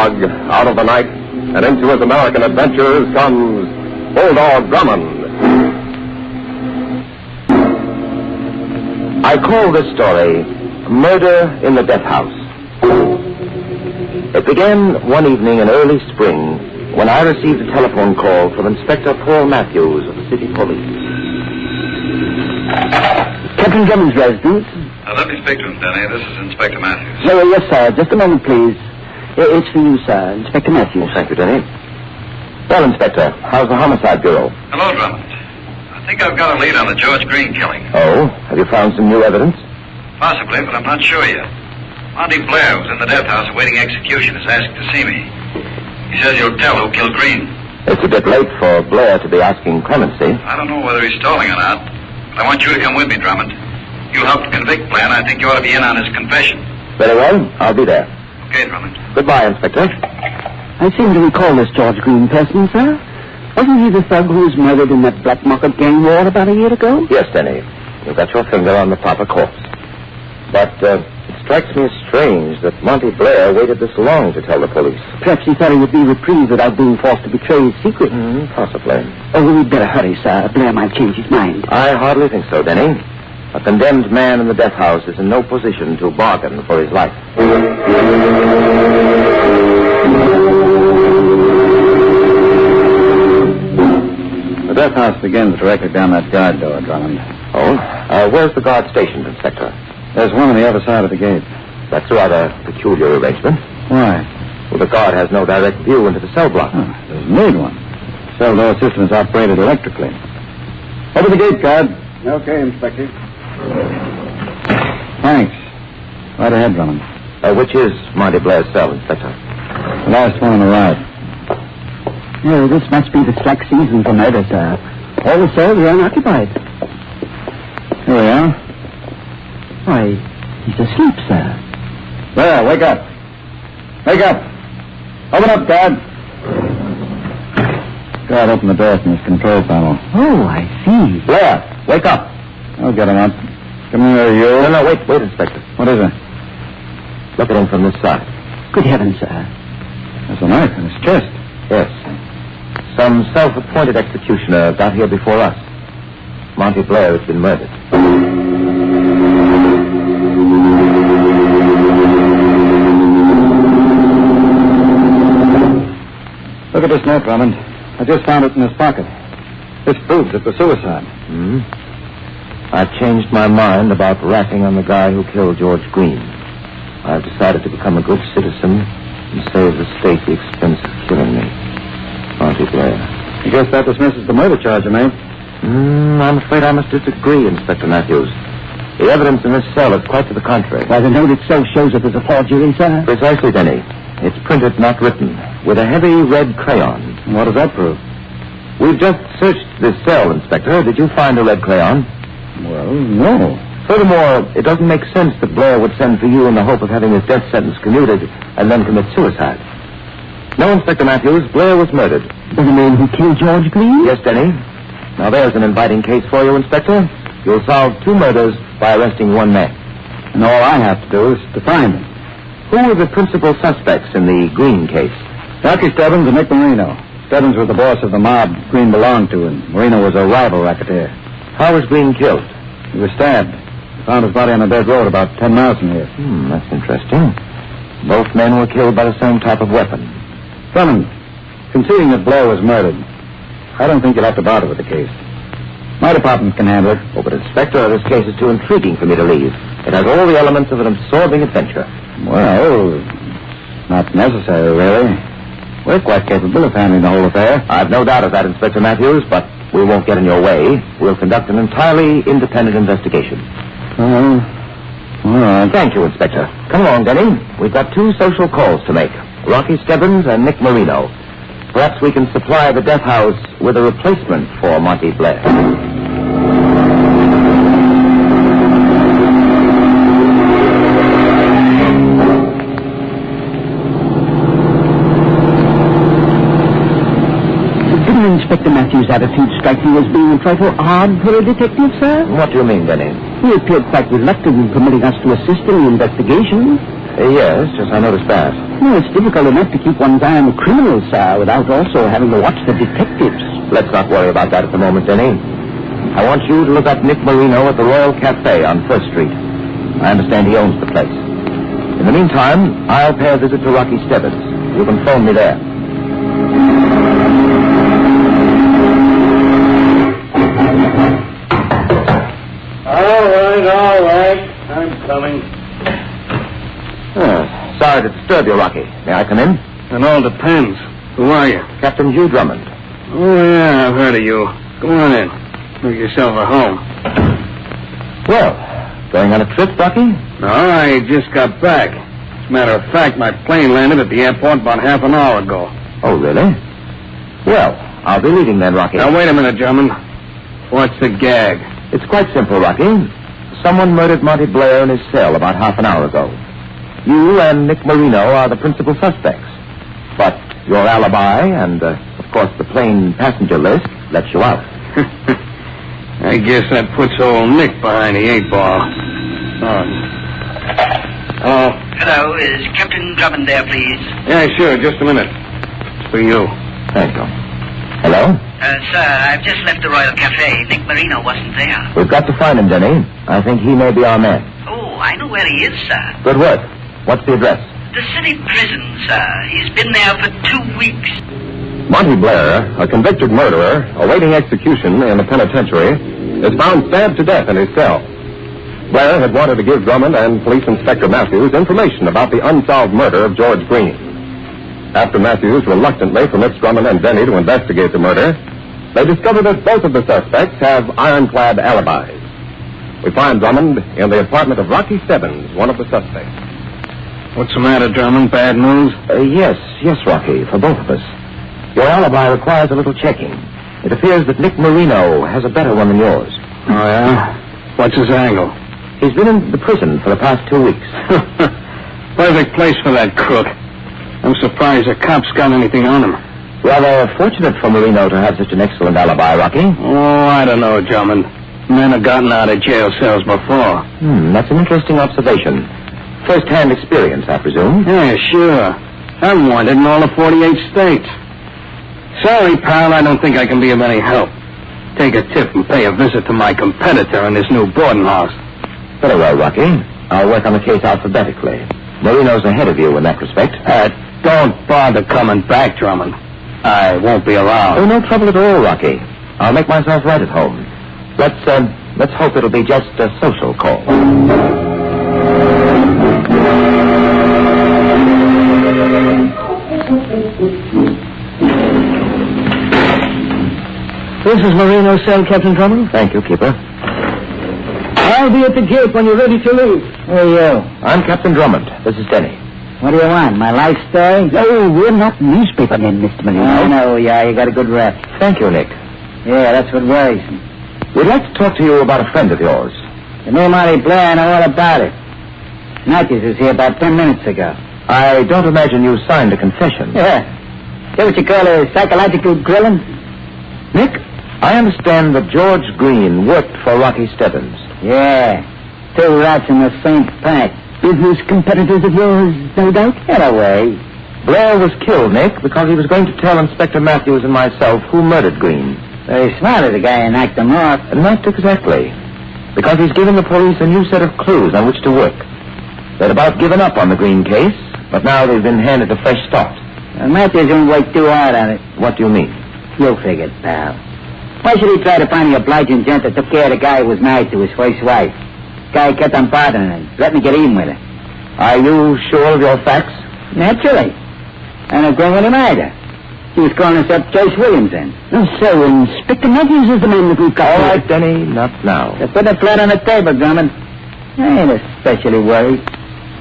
fog, out of the night, and into his American adventures comes Bulldog Drummond. I call this story Murder in the Death House. It began one evening in early spring when I received a telephone call from Inspector Paul Matthews of the city police. Captain Drummond's residence. Let me speak to him, Denny. This is Inspector Matthews. Yes, sir. Just a moment, please. It's for you, sir. Inspector Matthews. Thank you, Denny. Well, Inspector, how's the Homicide Bureau? Hello, Drummond. I think I've got a lead on the George Green killing. Oh? Have you found some new evidence? Possibly, but I'm not sure yet. Monty Blair, who's in the death house awaiting execution, has asked to see me. He says he'll tell who killed Green. It's a bit late for Blair to be asking clemency. I don't know whether he's stalling or not, but I want you to come with me, Drummond. You helped convict Blair, and I think you ought to be in on his confession. Very well. I'll be there. Okay, Drummond. Goodbye, Inspector. I seem to recall this George Green person, sir. Wasn't he the thug who was murdered in that black market gang war about a year ago? Yes, Denny. You've got your finger on the proper corpse. But it strikes me as strange that Monty Blair waited this long to tell the police. Perhaps he thought he would be reprieved without being forced to betray his secret. Possibly. Oh, we'd better hurry, sir. Blair might change his mind. I hardly think so, Denny. A condemned man in the death house is in no position to bargain for his life. The death house begins directly down that guard door, Drummond. Oh? Where's the guard stationed, Inspector? There's one on the other side of the gate. That's a rather peculiar arrangement. Why? Well, the guard has no direct view into the cell block. Oh, there's made one. Cell door system is operated electrically. Over the gate, guard. Okay, Inspector. Thanks. Right ahead, Drummond. Which is Monty Blair's cell, Inspector? The last one on the right. Oh, this must be the slack season for murder, sir. All the cells are unoccupied. Here we are. Why, he's asleep, sir. There, wake up. Wake up. Open up, guard. Guard, open the door from his control panel. Oh, I see. Blair, wake up. I'll get him up. Come here, you. No, wait, Inspector. What is it? Look at him from this side. Good heavens, sir. There's a knife in his chest. Yes. Some self-appointed executioner got here before us. Monty Blair has been murdered. Look at this note, Drummond. I just found it in his pocket. This proves it was suicide. I've changed my mind about ratting on the guy who killed George Green. I've decided to become a good citizen and save the state the expense of killing me. Monty Blair. I guess that dismisses the murder charge you made. I'm afraid I must disagree, Inspector Matthews. The evidence in this cell is quite to the contrary. Why, the note itself shows it was a forgery, sir. Precisely, Denny. It's printed, not written, with a heavy red crayon. And what does that prove? We've just searched this cell, Inspector. Did you find a red crayon? Well, no. Furthermore, it doesn't make sense that Blair would send for you in the hope of having his death sentence commuted and then commit suicide. No, Inspector Matthews, Blair was murdered. The man who killed George Green? Yes, Denny. Now, there's an inviting case for you, Inspector. You'll solve 2 murders by arresting 1 man. And all I have to do is to find him. Who were the principal suspects in the Green case? Dr. Stebbins and Nick Marino. Stebbins was the boss of the mob Green belonged to, and Marino was a rival racketeer. How was Green killed? He was stabbed. Found his body on a dead road about 10 miles from here. That's interesting. Both men were killed by the same type of weapon. Drummond, conceding that Blair was murdered, I don't think you'll have to bother with the case. My department can handle it. Oh, but Inspector, this case is too intriguing for me to leave. It has all the elements of an absorbing adventure. Well, not necessary, really. We're quite capable of handling the whole affair. I've no doubt of that, Inspector Matthews, but we won't get in your way. We'll conduct an entirely independent investigation. All right. Thank you, Inspector. Come along, Denny. We've got 2 social calls to make. Rocky Stebbins and Nick Marino. Perhaps we can supply the death house with a replacement for Monty Blair. Inspector Matthews' attitude strike you as being a trifle odd for a detective, sir? What do you mean, Denny? He appeared quite reluctant in permitting us to assist in the investigation. Yes, I noticed that. No, it's difficult enough to keep one's eye on the criminals, sir, without also having to watch the detectives. Let's not worry about that at the moment, Denny. I want you to look up Nick Marino at the Royal Cafe on 1st Street. I understand he owns the place. In the meantime, I'll pay a visit to Rocky Stebbins. You can phone me there. All right. I'm coming. Sorry to disturb you, Rocky. May I come in? It all depends. Who are you? Captain Hugh Drummond. Oh, yeah, I've heard of you. Go on in. Make yourself at home. Well, going on a trip, Rocky? No, I just got back. As a matter of fact, my plane landed at the airport about half an hour ago. Oh, really? Well, I'll be leaving then, Rocky. Now, wait a minute, Drummond. What's the gag? It's quite simple, Rocky. Someone murdered Monty Blair in his cell about half an hour ago. You and Nick Marino are the principal suspects. But your alibi and, of course, the plane passenger list lets you out. I guess that puts old Nick behind the 8-ball. Oh. Hello, is Captain Drummond there, please? Yeah, sure, just a minute. It's for you. Thank you. Hello? Sir, I've just left the Royal Cafe. Nick Marino wasn't there. We've got to find him, Denny. I think he may be our man. Oh, I know where he is, sir. Good work. What's the address? The city prison, sir. He's been there for 2 weeks. Monty Blair, a convicted murderer, awaiting execution in a penitentiary, is found stabbed to death in his cell. Blair had wanted to give Drummond and Police Inspector Matthews information about the unsolved murder of George Green. After Matthews reluctantly permits Drummond and Denny to investigate the murder, they discover that both of the suspects have ironclad alibis. We find Drummond in the apartment of Rocky Stebbins, one of the suspects. What's the matter, Drummond? Bad news? Yes, Rocky, for both of us. Your alibi requires a little checking. It appears that Nick Marino has a better one than yours. Oh, yeah? What's his angle? He's been in the prison for the past 2 weeks. Perfect place for that crook. I'm surprised the cops got anything on him. Rather fortunate for Marino to have such an excellent alibi, Rocky. Oh, I don't know, Drummond. Men have gotten out of jail cells before. That's an interesting observation. First-hand experience, I presume. Yeah, sure. I'm wanted in all the 48 states. Sorry, pal, I don't think I can be of any help. Take a tip and pay a visit to my competitor in this new boarding house. Very well, Rocky. I'll work on the case alphabetically. Marino's ahead of you in that respect. Don't bother coming back, Drummond. I won't be around. Oh, no trouble at all, Rocky. I'll make myself right at home. Let's hope it'll be just a social call. This is Marino's cell, Captain Drummond. Thank you, Keeper. I'll be at the gate when you're ready to leave. Who are you? I'm Captain Drummond. This is Denny. What do you want? My life story? No, we're not newspapermen, Mr. Marino. I know, yeah, you got a good rep. Thank you, Nick. Yeah, that's what worries me. We'd like to talk to you about a friend of yours. The name Monty Blair, I know all about it. Matthews was here about 10 minutes ago. I don't imagine you signed a confession. Yeah. Is that what you call a psychological grilling? Nick, I understand that George Green worked for Rocky Stebbins. Yeah. 2 rats in the same pack. Business competitors of yours, no doubt? Get away. Blair was killed, Nick, because he was going to tell Inspector Matthews and myself who murdered Green. Very smart of the guy and knocked him off. Not exactly. Because he's given the police a new set of clues on which to work. They'd about given up on the Green case, but now they've been handed a fresh start. Matthews won't work too hard on it. What do you mean? You figured, pal. Why should he try to find the obliging gent that took care of the guy who was married to his first wife? Guy kept on bothering her, threatened to get even with her. Are you sure of your facts? Naturally. And I'm going with him either. He was calling himself Joyce Williamson. No, sir, Inspector Matthews is the man that we've got. All right, Denny, not now. Just put the flat on the table, Drummond. I ain't especially worried.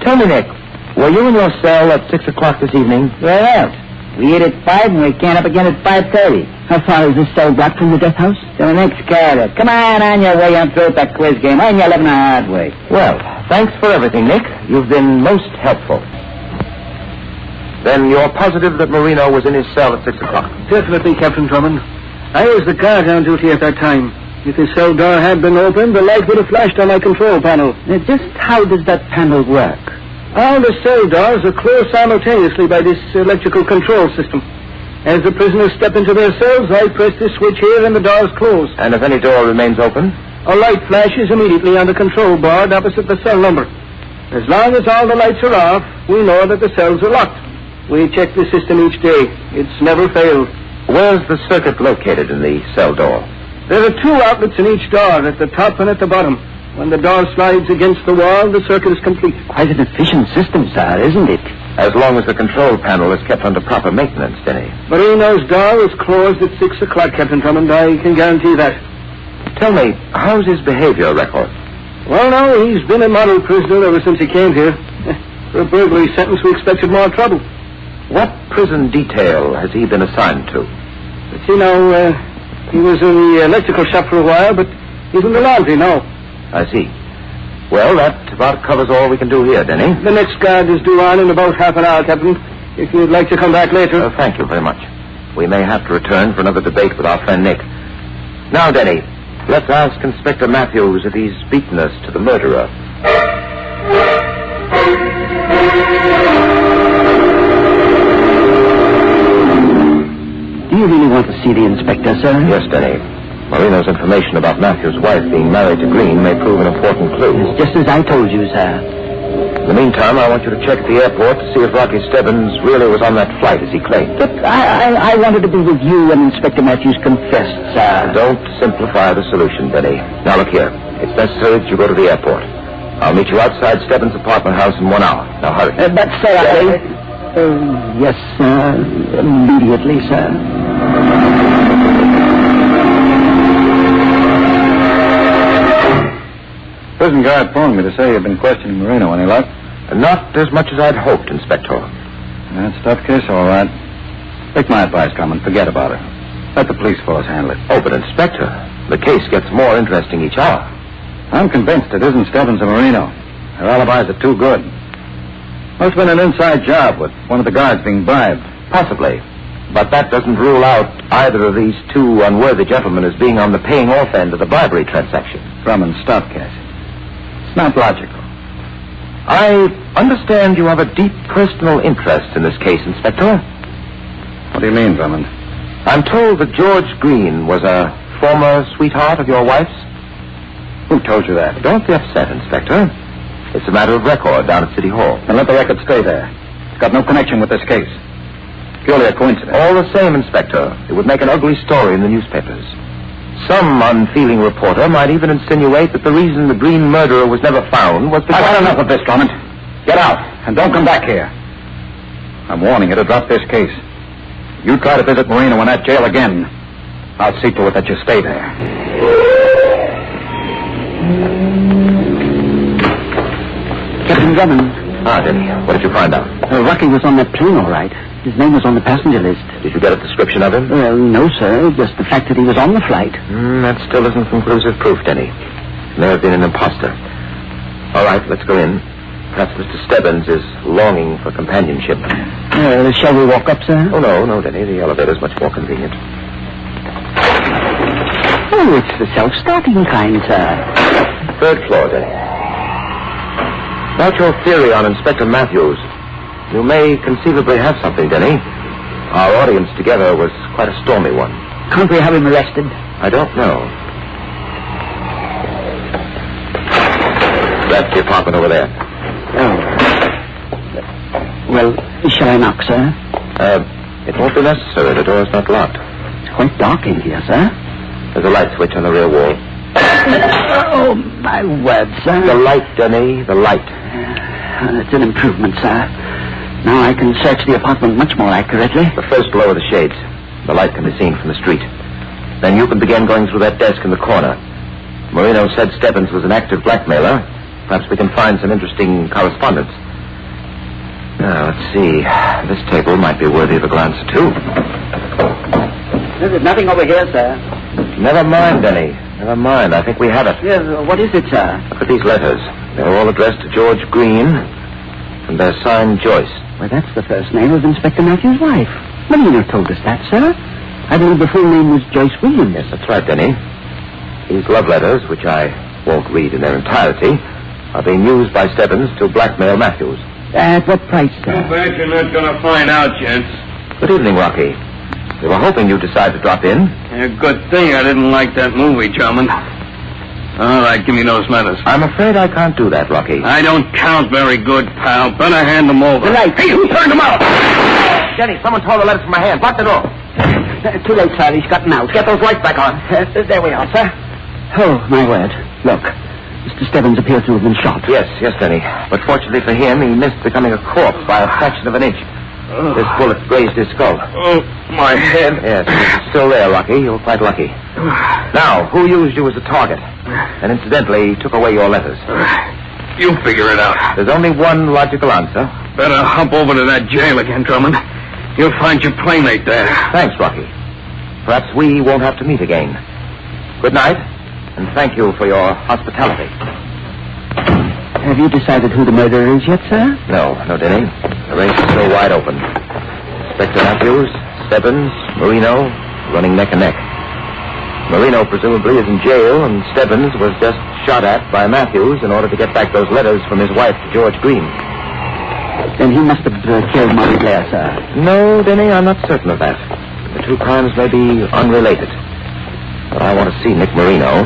Tell me, Nick, were you in your cell at 6 o'clock this evening? Where else? We eat at 5 and we can't up again at 5:30. How far is this cell block from the death house? To the next corridor. Come on your way on through that quiz game. And you're living the hard way. Well, thanks for everything, Nick. You've been most helpful. Then you're positive that Marino was in his cell at 6 o'clock? Definitely, Captain Drummond. I was the guard on duty at that time. If his cell door had been opened, the light would have flashed on my control panel. Now, just how does that panel work? All the cell doors are closed simultaneously by this electrical control system. As the prisoners step into their cells, I press this switch here and the doors close. And if any door remains open? A light flashes immediately on the control board opposite the cell number. As long as all the lights are off, we know that the cells are locked. We check the system each day. It's never failed. Where's the circuit located in the cell door? There are 2 outlets in each door, at the top and at the bottom. When the door slides against the wall, the circuit is complete. Quite an efficient system, sir, isn't it? As long as the control panel is kept under proper maintenance, Denny. Marino's door was closed at 6 o'clock, Captain Drummond. I can guarantee that. Tell me, how's his behavior record? Well, no, he's been a model prisoner ever since he came here. For a burglary sentence, we expected more trouble. What prison detail has he been assigned to? But, he was in the electrical shop for a while, but he's in the laundry now. I see. Well, that about covers all we can do here, Denny. The next guard is due on in about half an hour, Captain. If you'd like to come back later. Thank you very much. We may have to return for another debate with our friend Nick. Now, Denny, let's ask Inspector Matthews if he's beaten us to the murderer. Do you really want to see the inspector, sir? Yes, Denny. Marino's information about Matthew's wife being married to Green may prove an important clue. It's just as I told you, sir. In the meantime, I want you to check at the airport to see if Rocky Stebbins really was on that flight as he claimed. But I wanted to be with you when Inspector Matthews confessed, sir. Don't simplify the solution, Denny. Now, look here. It's necessary that you go to the airport. I'll meet you outside Stebbins' apartment house in 1 hour. Now, hurry. But, sir, yes, sir. Immediately, sir. Prison guard phoned me to say you've been questioning Marino. Any luck? Not as much as I'd hoped, Inspector. That's a tough case, all right. Take my advice, Drummond. Forget about her. Let the police force handle it. Oh, but Inspector, the case gets more interesting each hour. I'm convinced it isn't Stebbins or Marino. Their alibis are too good. Must have been an inside job with one of the guards being bribed. Possibly. But that doesn't rule out either of these 2 unworthy gentlemen as being on the paying off end of the bribery transaction. Drummond, stop, Cassie. It's not logical. I understand you have a deep personal interest in this case, Inspector. What do you mean, Drummond? I'm told that George Green was a former sweetheart of your wife's. Who told you that? Don't be upset, Inspector. It's a matter of record down at City Hall. And let the record stay there. It's got no connection with this case. Purely a coincidence. All the same, Inspector, it would make an ugly story in the newspapers. Some unfeeling reporter might even insinuate that the reason the Green murderer was never found was because... I've had enough of this, Drummond. Get out, and don't come back here. I'm warning you to drop this case. You try to visit Marino in that jail again, I'll see to it that you stay there. Captain Drummond. Ah, Denny, what did you find out? Rocky was on that plane, all right. His name was on the passenger list. Did you get a description of him? Well, no, sir. Just the fact that he was on the flight. That still isn't conclusive proof, Denny. May have been an imposter. All right, let's go in. Perhaps Mr. Stebbins is longing for companionship. Shall we walk up, sir? Oh, no, Denny. The elevator's much more convenient. Oh, it's the self-starting kind, sir. 3rd floor, Denny. About your theory on Inspector Matthews, you may conceivably have something, Denny. Our audience together was quite a stormy one. Can't we have him arrested? I don't know. That's the apartment over there. Oh. Well, shall I knock, sir? It won't be necessary. The door's not locked. It's quite dark in here, sir. There's a light switch on the rear wall. Oh, my word, sir. The light, Denny, the light. It's an improvement, sir. Now I can search the apartment much more accurately. But first, lower the shades. The light can be seen from the street. Then you can begin going through that desk in the corner. Marino said Stebbins was an active blackmailer. Perhaps we can find some interesting correspondence. Now, let's see. This table might be worthy of a glance, too. There's nothing over here, sir. Never mind, Denny. Never mind. I think we have it. Yes, what is it, sir? Look at these letters. They're all addressed to George Green, and they're signed Joyce. Well, that's the first name of Inspector Matthews' wife. Marino told us that, sir. I believe the full name was Joyce Williams. Yes, that's right, Denny. These love letters, which I won't read in their entirety, are being used by Stebbins to blackmail Matthews. At what price, Too sir? bad you're not going to find out, gents. Good evening, Rocky. We were hoping you'd decide to drop in. A good thing I didn't like that movie, Drummond. All right, give me those letters. I'm afraid I can't do that, Rocky. I don't count very good, pal. Better hand them over. Right. Hey, who turned them out? Denny, someone tore the letters from my hand. Block the door. Too late, sir. He's gotten out. Get those lights back on. There we are, sir. Oh, my word. Look, Mr. Stebbins appears to have been shot. Yes, Denny. But fortunately for him, he missed becoming a corpse by a fraction of an inch. This bullet grazed his skull. Oh, my head. Yes, it's still there, Rocky. You were quite lucky. Now, who used you as a target? And incidentally, took away your letters. You figure it out. There's only one logical answer. Better hop over to that jail again, Drummond. You'll find your playmate there. Thanks, Rocky. Perhaps we won't have to meet again. Good night, and thank you for your hospitality. Have you decided who the murderer is yet, sir? No, Denny. The race is still wide open. Inspector Matthews, Stebbins, Marino, running neck and neck. Marino presumably is in jail, and Stebbins was just shot at by Matthews in order to get back those letters from his wife to George Green. Then he must have killed Monty Blair, sir. No, Denny, I'm not certain of that. The two crimes may be unrelated. But I want to see Nick Marino.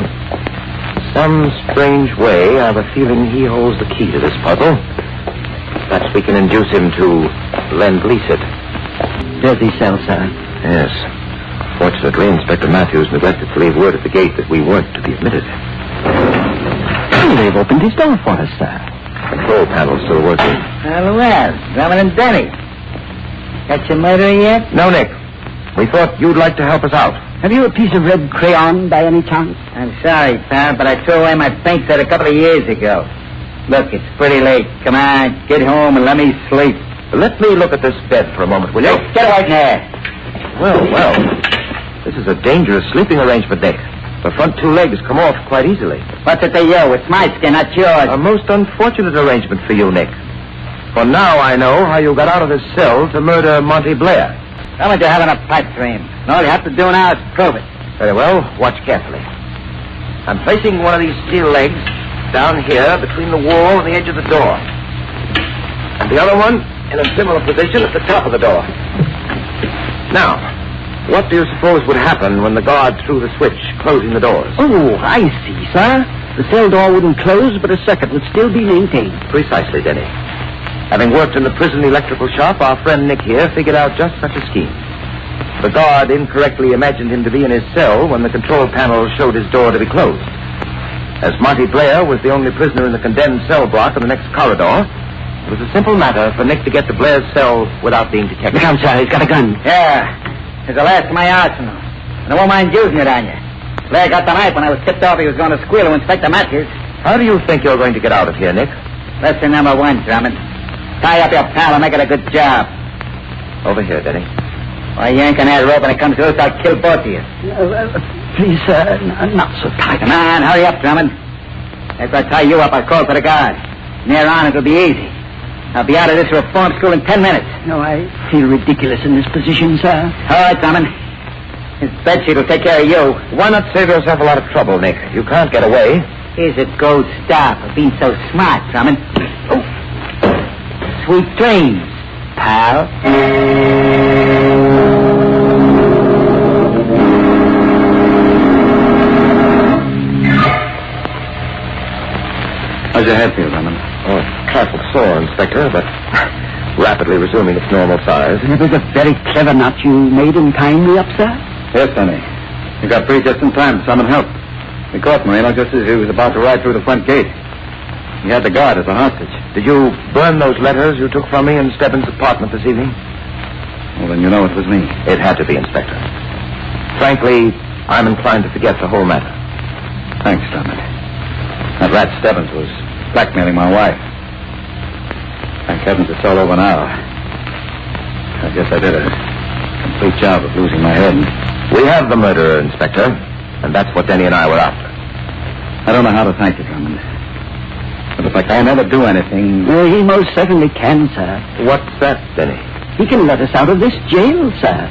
Some strange way, I have a feeling he holds the key to this puzzle. Perhaps we can induce him to lend-lease it. Dirty cell, sir. Yes. Fortunately, Inspector Matthews neglected to leave word at the gate that we weren't to be admitted. Oh, they've opened his door for us, sir. Control panel's still working. Well, Drummond and Denny. Got your murderer yet? No, Nick. We thought you'd like to help us out. Have you a piece of red crayon by any chance? I'm sorry, pal, but I threw away my paint set a couple of years ago. Look, it's pretty late. Come on, get home and let me sleep. Let me look at this bed for a moment, will you? Get right in there. Well. This is a dangerous sleeping arrangement, Nick. The front two legs come off quite easily. What's it to you? It's my skin, not yours. A most unfortunate arrangement for you, Nick. For now I know how you got out of this cell to murder Monty Blair. Drummond, you're having a pipe dream. And all you have to do now is prove it. Very well. Watch carefully. I'm placing one of these steel legs down here between the wall and the edge of the door. And the other one in a similar position at the top of the door. Now, what do you suppose would happen when the guard threw the switch, closing the doors? Oh, I see, sir. The cell door wouldn't close, but a circuit would still be maintained. Precisely, Denny. Having worked in the prison electrical shop, our friend Nick here figured out just such a scheme. The guard incorrectly imagined him to be in his cell when the control panel showed his door to be closed. As Monty Blair was the only prisoner in the condemned cell block in the next corridor, it was a simple matter for Nick to get to Blair's cell without being detected. Look out, sir. He's got a gun. Yeah. It's the last of my arsenal. And I won't mind using it on you. Blair got the knife when I was tipped off he was going to squeal to Inspector Matthews. How do you think you're going to get out of here, Nick? Lesson number one, Drummond. Tie up your pal and make it a good job. Over here, Denny. Why, yanking that rope when it comes loose, I'll kill both of you. Please, sir, not so tight. Come on, hurry up, Drummond. After I tie you up, I'll call for the guard. From there on, it'll be easy. I'll be out of this reform school in 10 minutes. No, I feel ridiculous in this position, sir. All right, Drummond. This bedsheet will take care of you. Why not save yourself a lot of trouble, Nick? You can't get away. Here's a gold star for being so smart, Drummond. Oh. Sweet dreams, pal. How's your head feel, Drummond? Oh, a trifle sore, Inspector, but rapidly resuming its normal size. It was a very clever knot you made in tying me up, sir. Yes, Denny. You got free just in time to summon help. We caught Marino just as he was about to ride through the front gate. He had the guard as a hostage. Did you burn those letters you took from me in Stebbins' apartment this evening? Well, then you know it was me. It had to be, Inspector. Frankly, I'm inclined to forget the whole matter. Thanks, Drummond. That rat Stebbins was blackmailing my wife. Thank heavens it's all over now. I guess I did a complete job of losing my head. We have the murderer, Inspector, and that's what Denny and I were after. I don't know how to thank you, Drummond. But if I can ever do anything... Well, he most certainly can, sir. What's that, Denny? He can let us out of this jail, sir.